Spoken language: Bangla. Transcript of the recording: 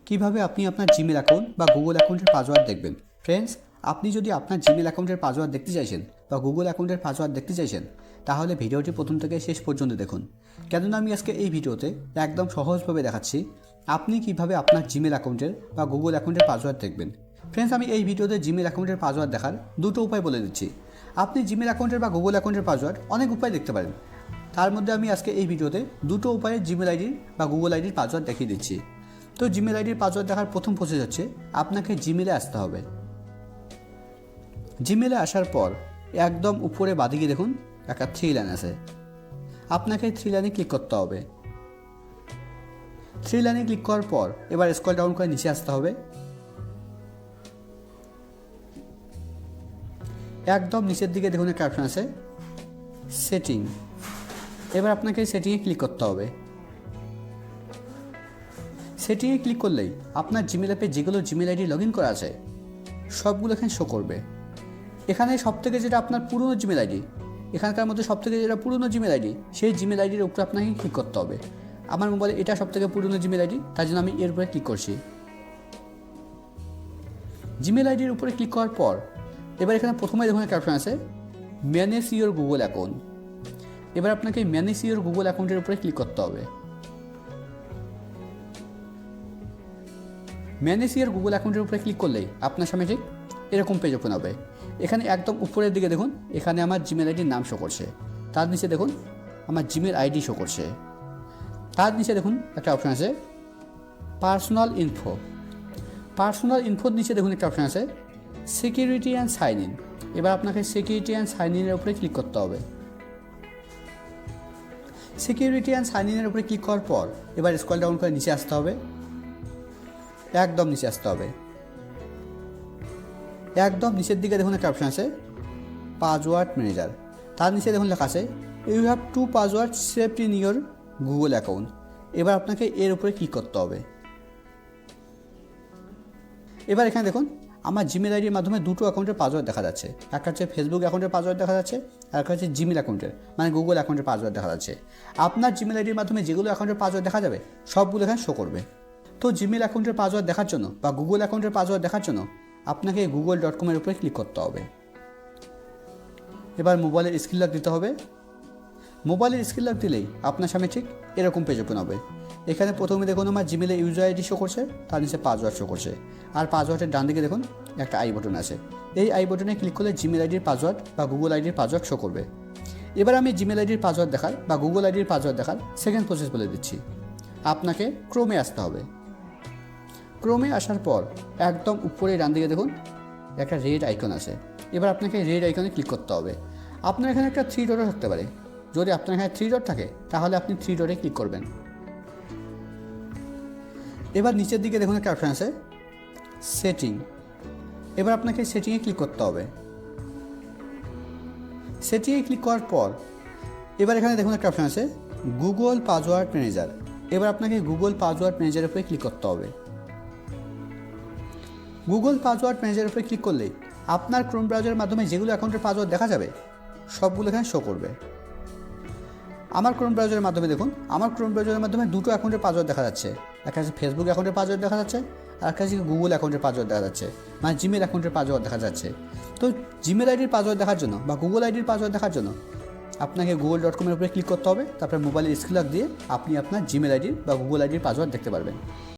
কিভাবে আপনি আপনার জিমেল অ্যাকাউন্ট বা গুগল অ্যাকাউন্টের পাসওয়ার্ড দেখবেন। ফ্রেন্ডস, আপনি যদি আপনার জিমেল অ্যাকাউন্টের পাসওয়ার্ড দেখতে চাইছেন বা গুগল অ্যাকাউন্টের পাসওয়ার্ড দেখতে চাইছেন, তাহলে ভিডিওটি প্রথম থেকে শেষ পর্যন্ত দেখুন। কেননা আমি আজকে এই ভিডিওতে একদম সহজভাবে দেখাচ্ছি আপনি কিভাবে আপনার জিমেল অ্যাকাউন্টের বা গুগল অ্যাকাউন্টের পাসওয়ার্ড দেখবেন। ফ্রেন্ডস, আমি এই ভিডিওতে জিমেল অ্যাকাউন্টের পাসওয়ার্ড দেখার দুটো উপায় বলে দিচ্ছি। আপনি জিমেল অ্যাকাউন্টের বা গুগল অ্যাকাউন্টের পাসওয়ার্ড অনেক উপায় দেখতে পারেন, তার মধ্যে আমি আজকে এই ভিডিওতে দুটো উপায়ে জিমেল আইডির বা গুগল আইডির পাসওয়ার্ড দেখিয়ে দিচ্ছি। তো জিমেল আইডির পাসওয়ার্ড দেখার প্রথম প্রসেস হচ্ছে আপনাকে জিমেলে আসতে হবে। জিমেলে আসার পর একদম উপরে বাঁদিকে দেখুন একটা 3 লাইন আছে, আপনাকে 3 লাইনে ক্লিক করতে হবে। 3 লাইনে ক্লিক করার পর এবার স্ক্রল ডাউন করে নিচে আসতে হবে। একদম নিচের দিকে দেখুন একটা অপশন আছে সেটিং, এবার আপনাকে সেটিংয়ে ক্লিক করতে হবে। সেটিংয়ে ক্লিক করলেই আপনার জিমেল অ্যাপে যেগুলো জিমেল আইডি লগ ইন করা আছে সবগুলো এখানে শো করবে। এখানে সবথেকে যেটা আপনার পুরনো জিমেল আইডি, এখানকার মধ্যে সবথেকে যেটা পুরনো জিমেল আইডি, সেই জিমেল আইডির উপরে আপনাকে ক্লিক করতে হবে। আমার মোবাইলে এটা সবথেকে পুরনো জিমেল আইডি, তার জন্য আমি এর উপরে ক্লিক করছি। জিমেল আইডির উপরে ক্লিক করার পর এবার এখানে প্রথমে দেখুন একটা অপশন আছে ম্যানেজ ইওর গুগল অ্যাকাউন্ট। এবার আপনাকে ম্যানেজ ইওর গুগল অ্যাকাউন্টের উপরে ক্লিক করতে হবে। ম্যানেজ ইওর গুগল অ্যাকাউন্টের উপরে ক্লিক করলেই আপনার সামনে ঠিক এরকম পেজ ওপেন হবে। এখানে একদম উপরের দিকে দেখুন এখানে আমার জিমেল আইডির নাম শো করছে, তার নিচে দেখুন আমার জিমেল আইডি শো করছে, তার নিচে দেখুন একটা অপশন আছে পার্সোনাল ইনফো। পার্সোনাল ইনফোর নিচে দেখুন একটা অপশন আছে সিকিউরিটি অ্যান্ড সাইন ইন। এবার আপনাকে সিকিউরিটি অ্যান্ড সাইন ইনের উপরে ক্লিক করতে হবে। সিকিউরিটি অ্যান্ড সাইন ইনের উপরে ক্লিক করার পর এবার স্ক্রল ডাউন করে নিচে আসতে হবে, একদম নিচে আসতে হবে। একদম নিচের দিকে দেখুন একটা অপশন আছে পাসওয়ার্ড ম্যানেজার, তার নিচে দেখুন লেখা আছে you have 2 password saved in your Google account. এবার আপনাকে এর উপরে ক্লিক করতে হবে। এবার এখানে দেখুন আমার জিমেল আইডির মাধ্যমে দুটো অ্যাকাউন্টের পাসওয়ার্ড দেখা যাচ্ছে। একটা হচ্ছে ফেসবুক অ্যাকাউন্টের পাসওয়ার্ড দেখা যাচ্ছে, আর একটা হচ্ছে জিমেল অ্যাকাউন্টের মানে গুগল অ্যাকাউন্টের পাসওয়ার্ড দেখা যাচ্ছে। আপনার জিমেল আইডির মাধ্যমে যেগুলো অ্যাকাউন্টের পাসওয়ার্ড দেখা যাবে সবগুলো এখানে শো করবে। তো জিমেল অ্যাকাউন্টের পাসওয়ার্ড দেখার জন্য বা গুগল অ্যাকাউন্টের পাসওয়ার্ড দেখার জন্য আপনাকে google.com-এর উপরে ক্লিক করতে হবে। এবার মোবাইলের স্ক্রিন লক দিতে হবে। মোবাইলের স্ক্রিন লক দিলেই আপনার সামনে ঠিক এরকম পেজ ওপেন হবে। এখানে প্রথমে দেখুন আমার জিমেলের ইউজার আইডি শো করছে, তার নিচে পাসওয়ার্ড শো করছে, আর পাসওয়ার্ডের ডান দিকে দেখুন একটা আই বাটন আছে। এই আই বাটনে ক্লিক করলে জিমেল আইডির পাসওয়ার্ড বা গুগল আইডির পাসওয়ার্ড শো করবে। এবার আমি জিমেল আইডির পাসওয়ার্ড দেখার বা গুগল আইডির পাসওয়ার্ড দেখার সেকেন্ড প্রসেস বলে দিচ্ছি। আপনাকে ক্রোমে আসতে হবে। ক্রোমে আসার পর একদম উপরে ডান দিকে দেখুন একটা রেড আইকন আছে। এবার আপনাকে রেড আইকনে ক্লিক করতে হবে। আপনার এখানে একটা 3 ডটও থাকতে পারে, যদি আপনার এখানে 3 ডট থাকে তাহলে আপনি 3 ডটে ক্লিক করবেন। এবার নিচের দিকে দেখুন একটা অপশান আছে সেটিং। এবার আপনাকে সেটিংয়ে ক্লিক করতে হবে। সেটিংয়ে ক্লিক করার পর এবার এখানে দেখুন একটা অপশান আছে গুগল পাসওয়ার্ড ম্যানেজার। এবার আপনাকে গুগল পাসওয়ার্ড ম্যানেজারের উপরে ক্লিক করতে হবে। গুগল পাসওয়ার্ড ম্যানেজারের উপরে ক্লিক করলেই আপনার ক্রোম ব্রাউজারের মাধ্যমে যেগুলো অ্যাকাউন্টের পাসওয়ার্ড দেখা যাবে সবগুলো এখানে শো করবে। আমার ক্রোম ব্রাউজারের মাধ্যমে দেখুন আমার ক্রোম ব্রাউজারের মাধ্যমে দুটো অ্যাকাউন্টের পাসওয়ার্ড দেখা যাচ্ছে। একটা হচ্ছে ফেসবুক অ্যাকাউন্টের পাসওয়ার্ড দেখা যাচ্ছে, আর একটা হচ্ছে গুগল অ্যাকাউন্টের পাসওয়ার্ড দেখা যাচ্ছে, মানে জিমেল অ্যাকাউন্টের পাসওয়ার্ড দেখা যাচ্ছে। তো জিমেল আইডির পাসওয়ার্ড দেখার জন্য বা গুগল আইডির পাসওয়ার্ড দেখার জন্য আপনাকে google.com-এর উপরে ক্লিক করতে হবে। তারপরে মোবাইলের স্ক্রিন লক দিয়ে আপনি আপনার জিমেল আইডির বা গুগল আইডির পাসওয়ার্ড দেখতে পারবেন।